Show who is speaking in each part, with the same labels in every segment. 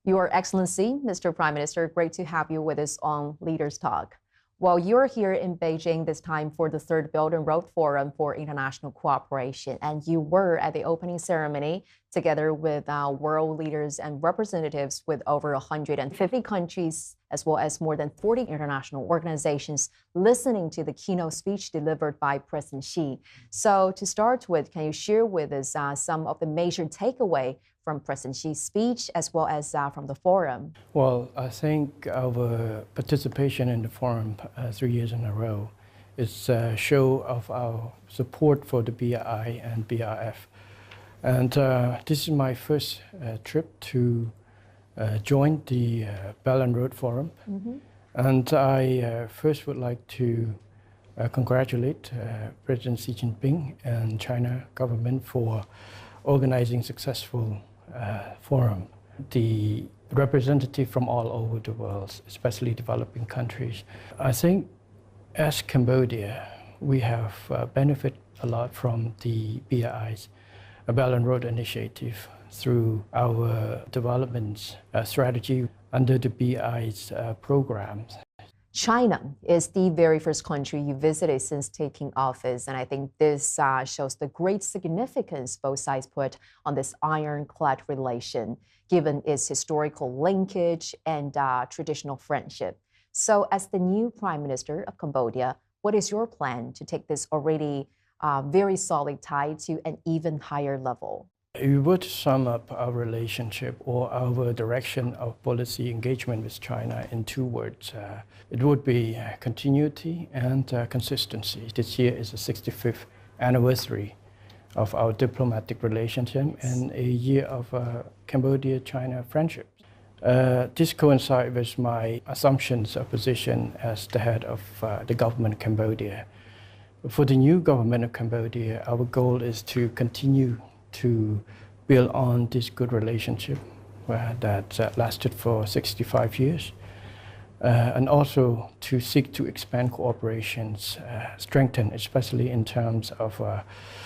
Speaker 1: Your Excellency, Mr. Prime Minister, great to have you with us on Leaders Talk. Well, you're here in Beijing this time for the third Belt and Road Forum for International Cooperation, and you were at the opening ceremony together with world leaders and representatives with over 150 countries, as well as more than 40 international organizations, listening to the keynote speech delivered by President Xi. So to start with, can you share with us some of the major takeaway from President Xi's speech as well as from the forum?
Speaker 2: Well, I think our participation in the forum 3 years in a row is a show of our support for the BRI and BRF. And this is my first trip to join the Belt and Road Forum. And I first would like to congratulate President Xi Jinping and China government for organizing successful forum. The representative from all over the world, especially developing countries. I think as Cambodia, we have benefited a lot from the BRI's Belt and Road Initiative through our development strategy under the BRI's programs.
Speaker 1: China is the very first country you visited since taking office, and I think this shows the great significance both sides put on this ironclad relation, given its historical linkage and traditional friendship. So as the new Prime Minister of Cambodia, what is your plan to take this already very solid tie to an even higher level?
Speaker 2: We would sum up our relationship or our direction of policy engagement with China in two words. It would be continuity and consistency. This year is the 65th anniversary of our diplomatic relationship and a year of Cambodia-China friendship. This coincides with my assumptions of position as the head of the government of Cambodia. For the new government of Cambodia, our goal is to continue to build on this good relationship that lasted for 65 years, and also to seek to expand cooperations, strengthen, especially in terms of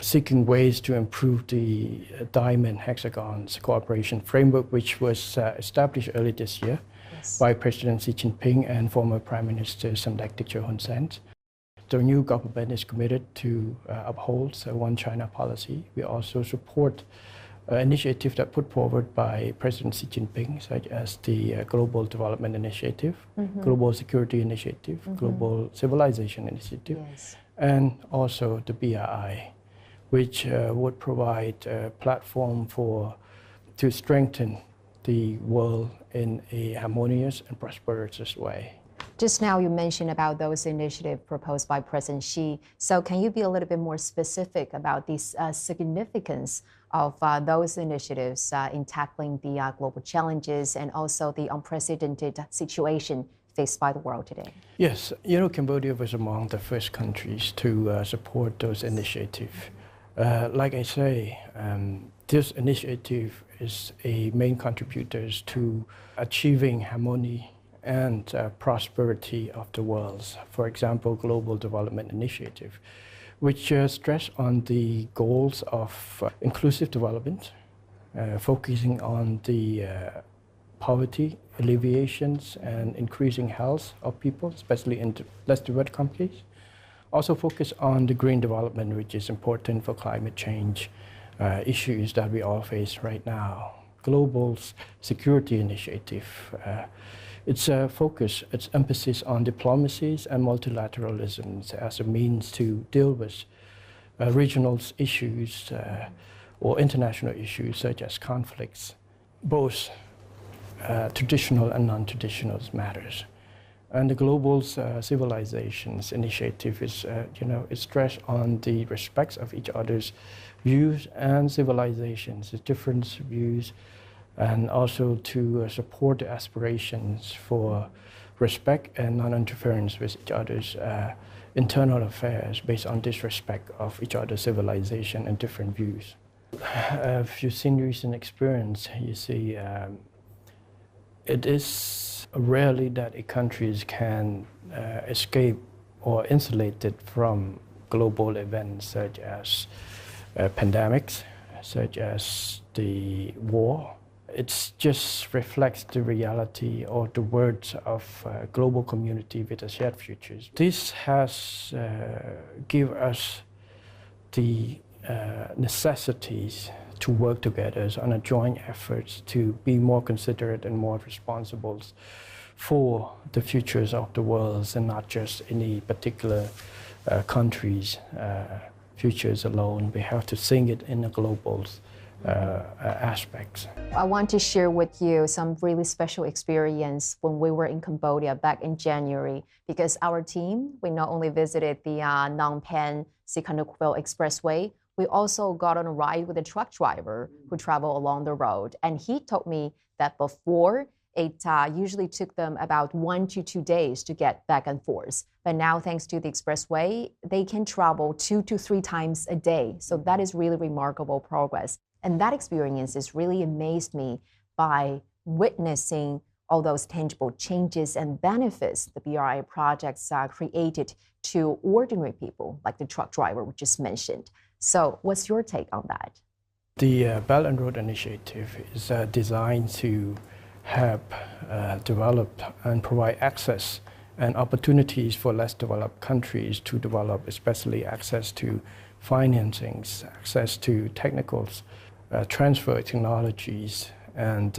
Speaker 2: seeking ways to improve the Diamond Hexagons cooperation framework, which was established early this year by President Xi Jinping and former Prime Minister Samdech Techo Hun Sen. The new government is committed to uphold the One China policy. We also support initiatives that put forward by President Xi Jinping, such as the Global Development Initiative, Global Security Initiative, Global Civilization Initiative, and also the BRI, which would provide a platform to strengthen the world in a harmonious and prosperous way.
Speaker 1: Just now you mentioned about those initiatives proposed by President Xi. So can you be a little bit more specific about the significance of those initiatives in tackling the global challenges and also the unprecedented situation faced by the world today?
Speaker 2: Yes, Cambodia was among the first countries to support those initiatives. Like I say, this initiative is a main contributor to achieving harmony and prosperity of the world. For example, Global Development Initiative, which stress on the goals of inclusive development, focusing on the poverty alleviations and increasing health of people, especially in less developed countries. Also focus on the green development, which is important for climate change issues that we all face right now. Global Security Initiative, its focus, its emphasis on diplomacies and multilateralism as a means to deal with regional issues or international issues such as conflicts, both traditional and non-traditional matters. And the Global Civilizations Initiative is, it's stressed on the respect of each other's views and civilizations, the different views, and also to support the aspirations for respect and non-interference with each other's internal affairs based on disrespect of each other's civilization and different views. If you've seen recent experience, you see it is rarely that a countries can escape or insulated from global events such as pandemics, such as the war It just reflects the reality or the words of a global community with a shared futures. This has given us the necessities to work together on a joint effort to be more considerate and more responsible for the futures of the world and not just any particular country's futures alone. We have to think it in a global aspects.
Speaker 1: I want to share with you some really special experience when we were in Cambodia back in January, because our team, we not only visited the Phnom Penh Sihanoukville Expressway, we also got on a ride with a truck driver who traveled along the road. And he told me that before, it usually took them about 1 to 2 days to get back and forth. But now, thanks to the expressway, they can travel 2 to 3 times a day. So that is really remarkable progress. And that experience has really amazed me by witnessing all those tangible changes and benefits the BRI projects created to ordinary people, like the truck driver we just mentioned. So what's your take on that?
Speaker 2: The Belt and Road Initiative is designed to help develop and provide access and opportunities for less developed countries to develop, especially access to financings, access to technicals, transfer technologies, and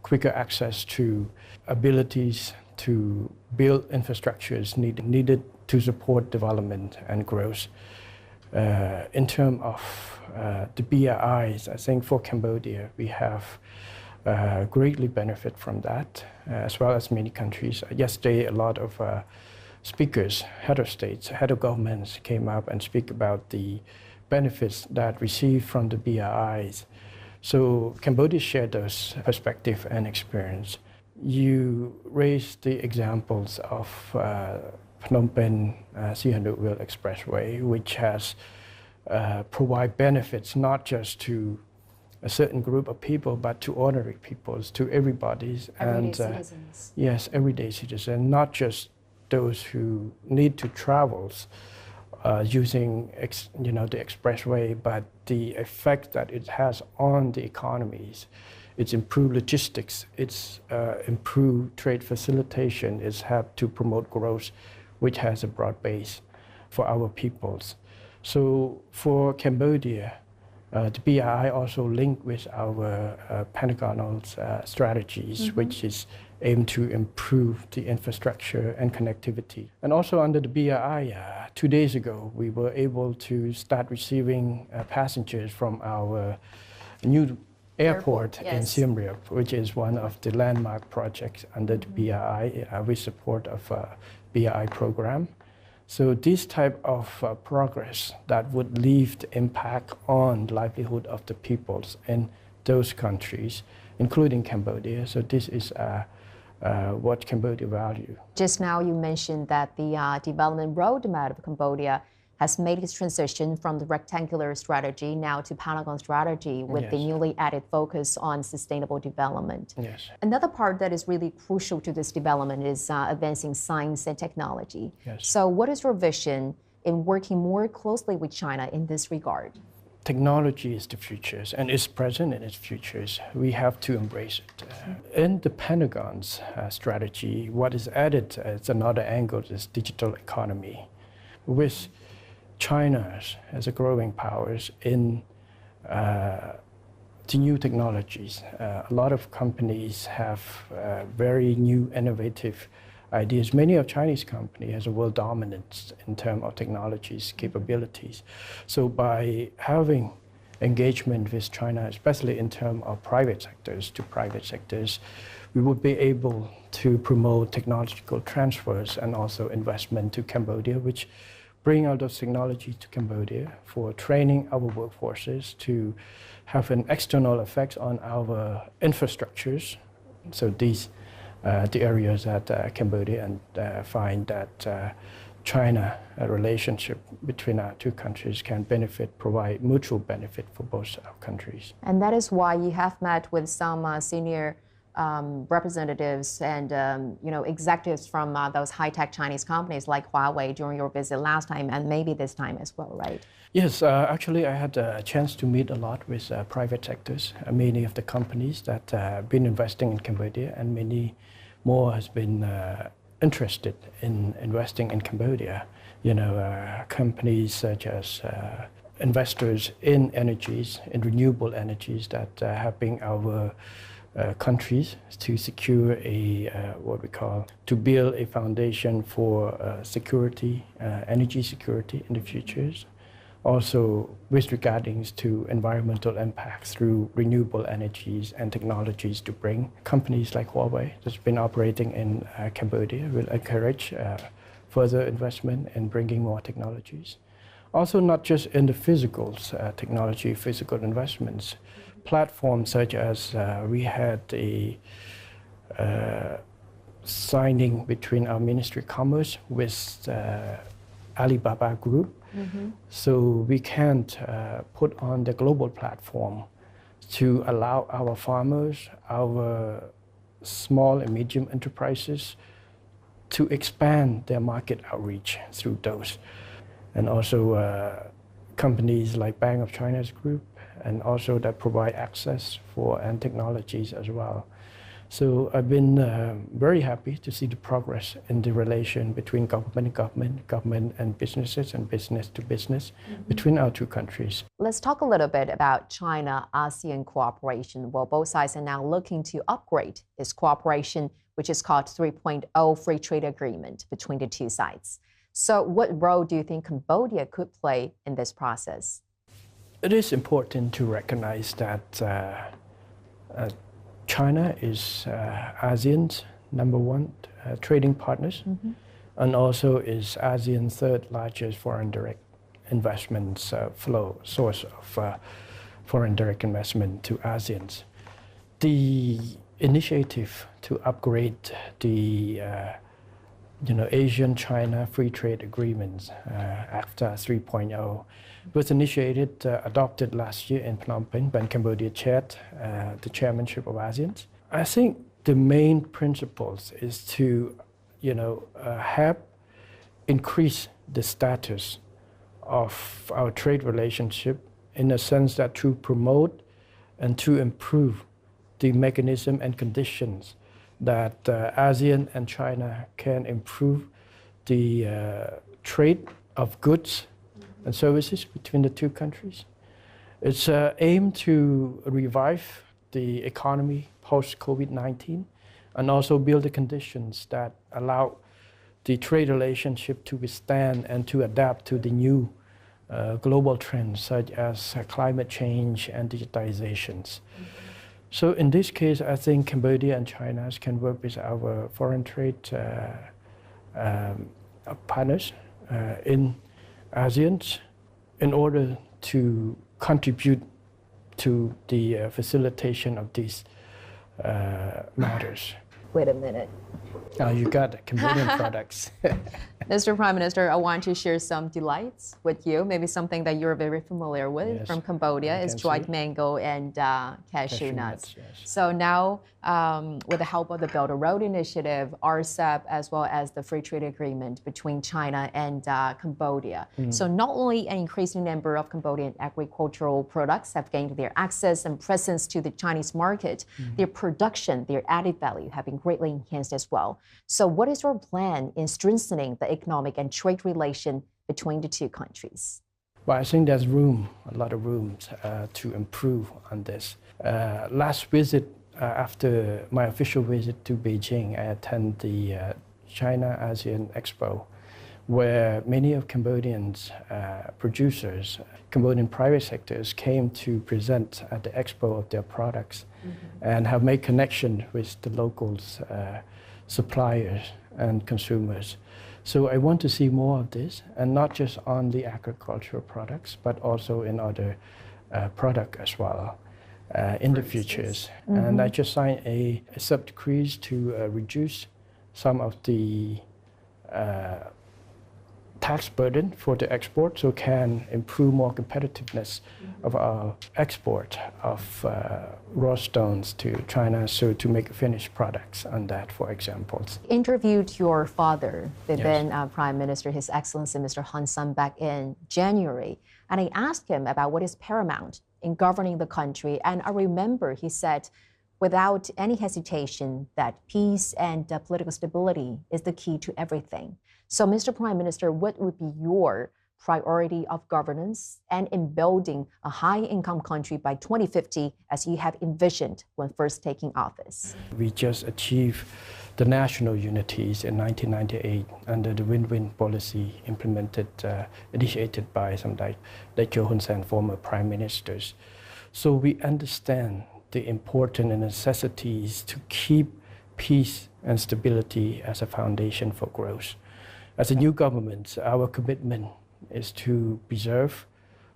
Speaker 2: quicker access to abilities to build infrastructures needed to support development and growth. In terms of the BRIs, I think for Cambodia, we have greatly benefit from that, as well as many countries. Yesterday, a lot of speakers, head of states, head of governments came up and speak about the benefits that received from the BRIs. So Cambodia shared those perspective and experience. You raised the examples of Phnom Penh Sihanoukville Expressway, which has provide benefits not just to a certain group of people, but to ordinary peoples, to everybody's.
Speaker 1: Everyday citizens.
Speaker 2: Yes, everyday citizens, not just those who need to travel using the expressway, but the effect that it has on the economies. It's improved logistics, it's improved trade facilitation, it's helped to promote growth, which has a broad base for our peoples. So for Cambodia, the BRI also linked with our Pentagonal strategies, which is aimed to improve the infrastructure and connectivity. And also under the BRI, 2 days ago, we were able to start receiving passengers from our new airport in Siem Reap, which is one of the landmark projects under the BRI with support of BRI program. So this type of progress that would leave the impact on the livelihood of the peoples in those countries, including Cambodia. So this is what Cambodia value.
Speaker 1: Just now you mentioned that the development roadmap of Cambodia has made its transition from the rectangular strategy now to Pentagon strategy with the newly added focus on sustainable development.
Speaker 2: Yes.
Speaker 1: Another part that is really crucial to this development is advancing science and technology.
Speaker 2: Yes.
Speaker 1: So what is your vision in working more closely with China in this regard?
Speaker 2: Technology is the future, and it's present in its futures. We have to embrace it. In the Pentagon's strategy, what is added as another angle is digital economy. With China as a growing powers in the new technologies. A lot of companies have very new, innovative ideas. Many of Chinese companies has a world dominance in terms of technologies capabilities. So by having engagement with China, especially in terms of private sectors, we would be able to promote technological transfers and also investment to Cambodia, which bring out those technology to Cambodia for training our workforces to have an external effect on our infrastructures. So these the areas that Cambodia and find that China relationship between our two countries can provide mutual benefit for both our countries.
Speaker 1: And that is why you have met with some senior representatives and executives from those high-tech Chinese companies like Huawei during your visit last time and maybe this time as well, right?
Speaker 2: Yes, actually I had a chance to meet a lot with private sectors. Many of the companies that have been investing in Cambodia and many more has been interested in investing in Cambodia. Companies such as investors in energies, in renewable energies that helping our countries to secure to build a foundation for security, energy security in the futures. Also with regarding to environmental impacts through renewable energies and technologies to bring. Companies like Huawei that's been operating in Cambodia will encourage further investment in bringing more technologies. Also not just in the physical technology, physical investments, platforms such as we had a signing between our Ministry of Commerce with Alibaba Group. Mm-hmm. So we can't put on the global platform to allow our farmers, our small and medium enterprises to expand their market outreach through those. And also companies like Bank of China's group and also that provide access for and technologies as well. So I've been very happy to see the progress in the relation between government and government, government and businesses and business to business between our two countries.
Speaker 1: Let's talk a little bit about China-ASEAN cooperation. Well, both sides are now looking to upgrade this cooperation, which is called 3.0 Free Trade Agreement between the two sides. So what role do you think Cambodia could play in this process?
Speaker 2: It is important to recognize that China is ASEAN's #1 trading partners, and also is ASEAN's third largest foreign direct investments source of foreign direct investment to ASEAN. The initiative to upgrade the Asian-China Free Trade Agreements after 3.0 was initiated, adopted last year in Phnom Penh when Cambodia chaired the chairmanship of ASEAN. I think the main principles is to, help increase the status of our trade relationship in a sense that to promote and to improve the mechanism and conditions that ASEAN and China can improve the trade of goods and services between the two countries. It's aimed to revive the economy post-COVID-19 and also build the conditions that allow the trade relationship to withstand and to adapt to the new global trends such as climate change and digitizations. So in this case, I think Cambodia and China can work with our foreign trade partners in ASEAN in order to contribute to the facilitation of these matters.
Speaker 1: Wait a minute.
Speaker 2: Oh, you got Cambodian products.
Speaker 1: Mr. Prime Minister, I want to share some delights with you, maybe something that you're very familiar with from Cambodia is dried mango and cashew nuts.
Speaker 2: Yes.
Speaker 1: So now, with the help of the Belt and Road Initiative, RCEP, as well as the Free Trade Agreement between China and Cambodia. So not only an increasing number of Cambodian agricultural products have gained their access and presence to the Chinese market, their production, their added value have been greatly enhanced as well. So what is your plan in strengthening the economic and trade relation between the two countries?
Speaker 2: Well, I think there's a lot of room to improve on this. Last visit, after my official visit to Beijing, I attended the China-ASEAN Expo, where many of Cambodians producers, Cambodian private sectors came to present at the expo of their products and have made connection with the locals, suppliers and consumers. So I want to see more of this, and not just on the agricultural products, but also in other products as well in the futures. And I just signed a sub-decrees to reduce some of the tax burden for the export, so can improve more competitiveness of our export of raw stones to China, so to make finished products on that, for example.
Speaker 1: Interviewed your father, the
Speaker 2: Yes.
Speaker 1: then Prime Minister, His Excellency Mr. Han San, back in January, and I asked him about what is paramount in governing the country, and I remember he said, without any hesitation, that peace and political stability is the key to everything. So, Mr. Prime Minister, what would be your priority of governance and in building a high-income country by 2050, as you have envisioned when first taking office?
Speaker 2: We just achieved the national unities in 1998 under the win-win policy implemented, initiated by some like Hun Sen, former prime ministers. So we understand the importance and necessities to keep peace and stability as a foundation for growth. As a new government, our commitment is to preserve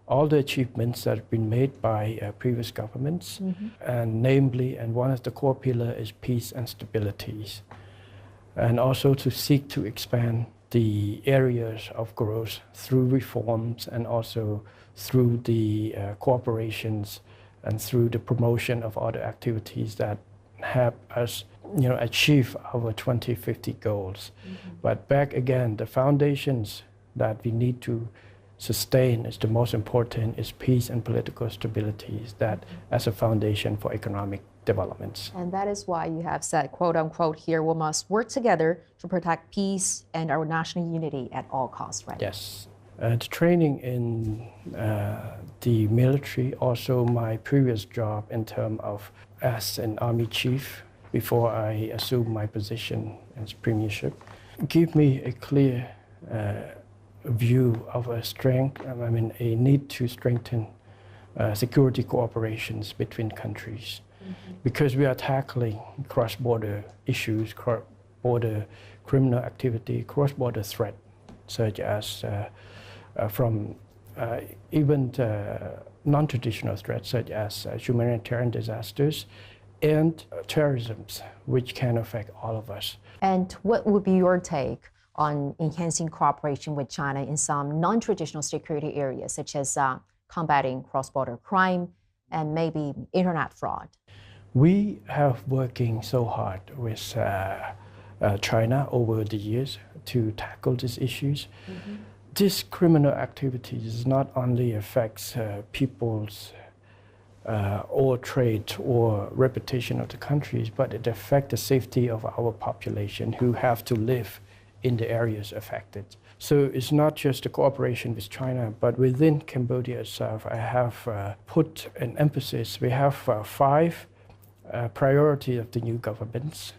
Speaker 2: all the achievements that have been made by previous governments, and namely, and one of the core pillars is peace and stability, and also to seek to expand the areas of growth through reforms and also through the cooperations and through the promotion of other activities that help us, achieve our 2050 goals. But back again, the foundations that we need to sustain is the most important, is peace and political stability, that as a foundation for economic developments.
Speaker 1: And that is why you have said, quote unquote, here, we must work together to protect peace and our national unity at all costs, right?
Speaker 2: Yes. The training in the military, also my previous job in terms of as an army chief before I assumed my position as premiership, give me a clear view of a a need to strengthen security cooperations between countries, because we are tackling cross-border issues, cross-border criminal activity, cross-border threat, such as from even non-traditional threats such as humanitarian disasters and terrorism, which can affect all of us.
Speaker 1: And what would be your take on enhancing cooperation with China in some non-traditional security areas, such as combating cross-border crime and maybe internet fraud?
Speaker 2: We have working so hard with China over the years to tackle these issues. This criminal activities not only affects people's or trade or reputation of the countries, but it affects the safety of our population who have to live in the areas affected. So it's not just the cooperation with China, but within Cambodia itself, I have put an emphasis. We have 5 priorities of the new governments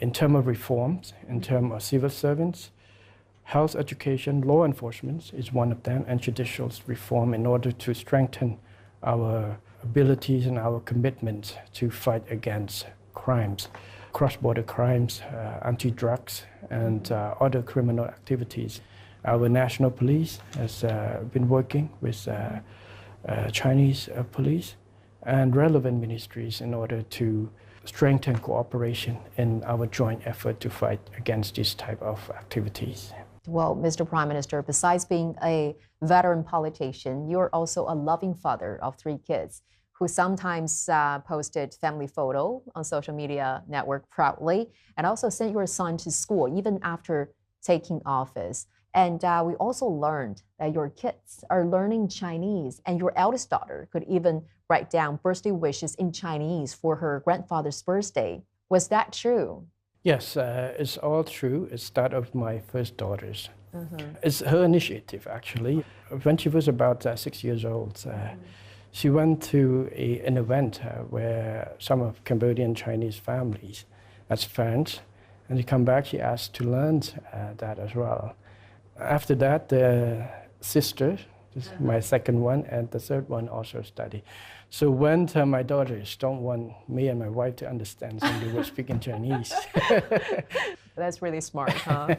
Speaker 2: in terms of reforms, in terms of civil servants. Health education, law enforcement is one of them, and judicial reform in order to strengthen our abilities and our commitment to fight against crimes, cross-border crimes, anti-drugs, and other criminal activities. Our national police has been working with Chinese police and relevant ministries in order to strengthen cooperation in our joint effort to fight against this type of activities.
Speaker 1: Well, Mr. Prime Minister, besides being a veteran politician, you're also a loving father of 3 kids who sometimes posted family photo on social media network proudly, and also sent your son to school even after taking office. And we also learned that your kids are learning Chinese, and your eldest daughter could even write down birthday wishes in Chinese for her grandfather's birthday. Was that true?
Speaker 2: Yes, it's all true. It's that of my first daughters. It's her initiative, actually. When she was about 6 years old, she went to an event where some of Cambodian Chinese families as friends, and she come back, she asked to learn that as well. After that, the sister, my second one, and the third one also study. So when my daughters don't want me and my wife to understand, so they will speak in Chinese.
Speaker 1: That's really smart, huh?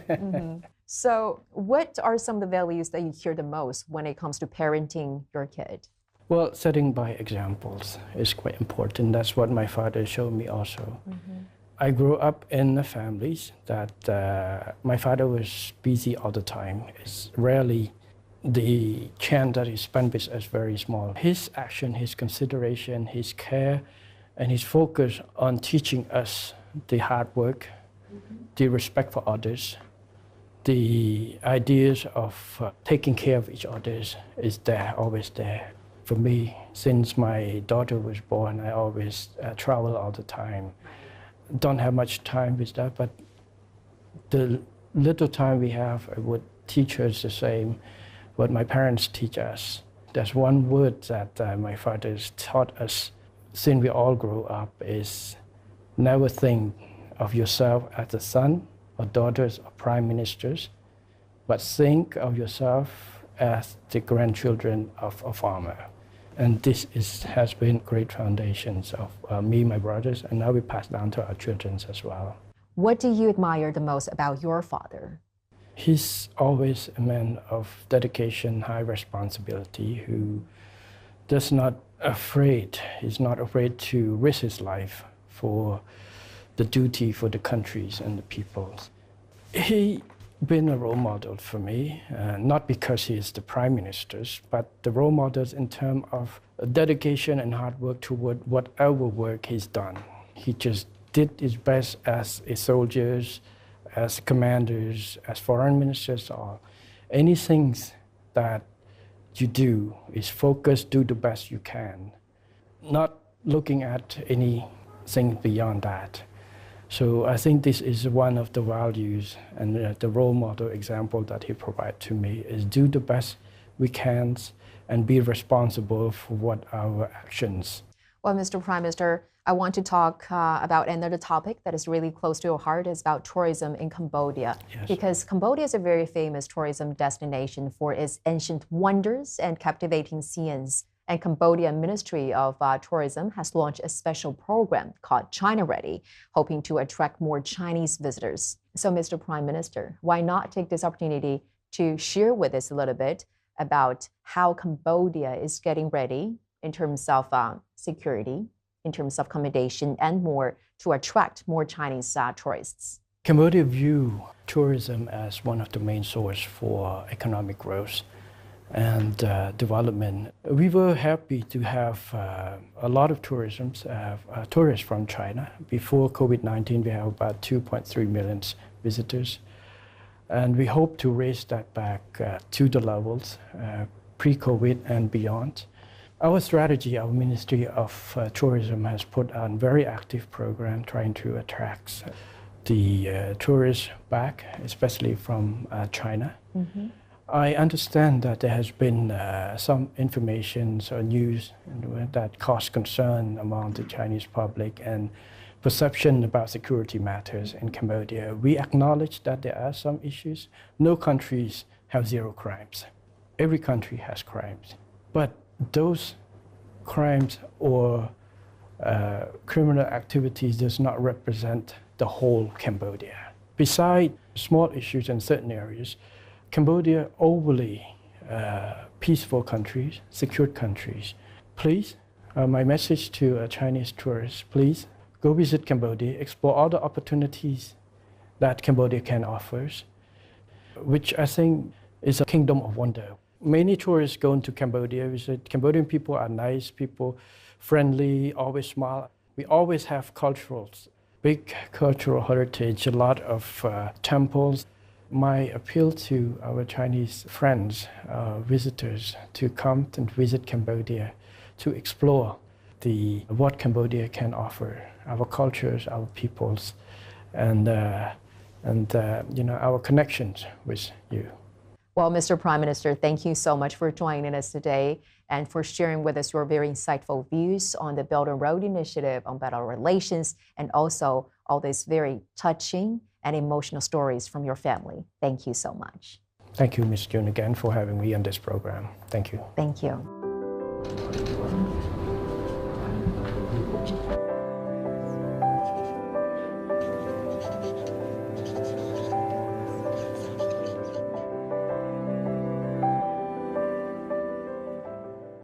Speaker 1: So what are some of the values that you hear the most when it comes to parenting your kid?
Speaker 2: Well, setting by examples is quite important. That's what my father showed me also. I grew up in a family that my father was busy all the time. It's rarely the chance that he spent with us very small. His action, his consideration, his care, and his focus on teaching us the hard work, the respect for others, the ideas of taking care of each other is there, always there. For me, since my daughter was born, I always travel all the time. Don't have much time with that, but the little time we have, I would teach her the same what my parents teach us. There's one word that my father has taught us since we all grew up is never think of yourself as a son or daughters of prime ministers, but think of yourself as the grandchildren of a farmer. And this has been great foundations of me, my brothers, and now we pass down to our children as well.
Speaker 1: What do you admire the most about your father?
Speaker 2: He's always a man of dedication, high responsibility, who does not afraid. He's not afraid to risk his life for the duty for the countries and the peoples. He been a role model for me, not because he is the prime minister, but the role models in terms of dedication and hard work toward whatever work he's done. He just did his best as a soldiers, as commanders, as foreign ministers, or anything that you do is focus, do the best you can, not looking at anything beyond that. So I think this is one of the values and the role model example that he provided to me is do the best we can and be responsible for what our actions.
Speaker 1: Well, Mr. Prime Minister, I want to talk about another topic that is really close to your heart is about tourism in Cambodia.
Speaker 2: Yes.
Speaker 1: Because Cambodia is a very famous tourism destination for its ancient wonders and captivating scenes. And Cambodian Ministry of Tourism has launched a special program called China Ready, hoping to attract more Chinese visitors. So, Mr. Prime Minister, why not take this opportunity to share with us a little bit about how Cambodia is getting ready in terms of security, in terms of accommodation, and more to attract more Chinese tourists?
Speaker 2: Cambodia view tourism as one of the main sources for economic growth and development. We were happy to have a lot of tourists from China. Before COVID-19, we have about 2.3 million visitors. And we hope to raise that back to the levels pre-COVID and beyond. Our strategy, our Ministry of Tourism has put on a very active program trying to attract the tourists back, especially from China. Mm-hmm. I understand that there has been some information or news that caused concern among the Chinese public and perception about security matters in Cambodia. We acknowledge that there are some issues. No countries have zero crimes. Every country has crimes. But those crimes or criminal activities does not represent the whole Cambodia. Besides small issues in certain areas, Cambodia overly peaceful countries, secure countries. Please, my message to Chinese tourists, please go visit Cambodia, explore all the opportunities that Cambodia can offer, which I think is a kingdom of wonder. Many tourists go into Cambodia, visit. Cambodian people are nice people, friendly, always smile. We always have big cultural heritage, a lot of temples. My appeal to our Chinese friends, visitors, to come and visit Cambodia, to explore what Cambodia can offer, our cultures, our peoples, and our connections with you.
Speaker 1: Well, Mr. Prime Minister, thank you so much for joining us today and for sharing with us your very insightful views on the Belt and Road Initiative, on better relations, and also all these very touching and emotional stories from your family. Thank you so much.
Speaker 2: Thank you, Ms. June, again for having me on this program. Thank you.
Speaker 1: Thank you.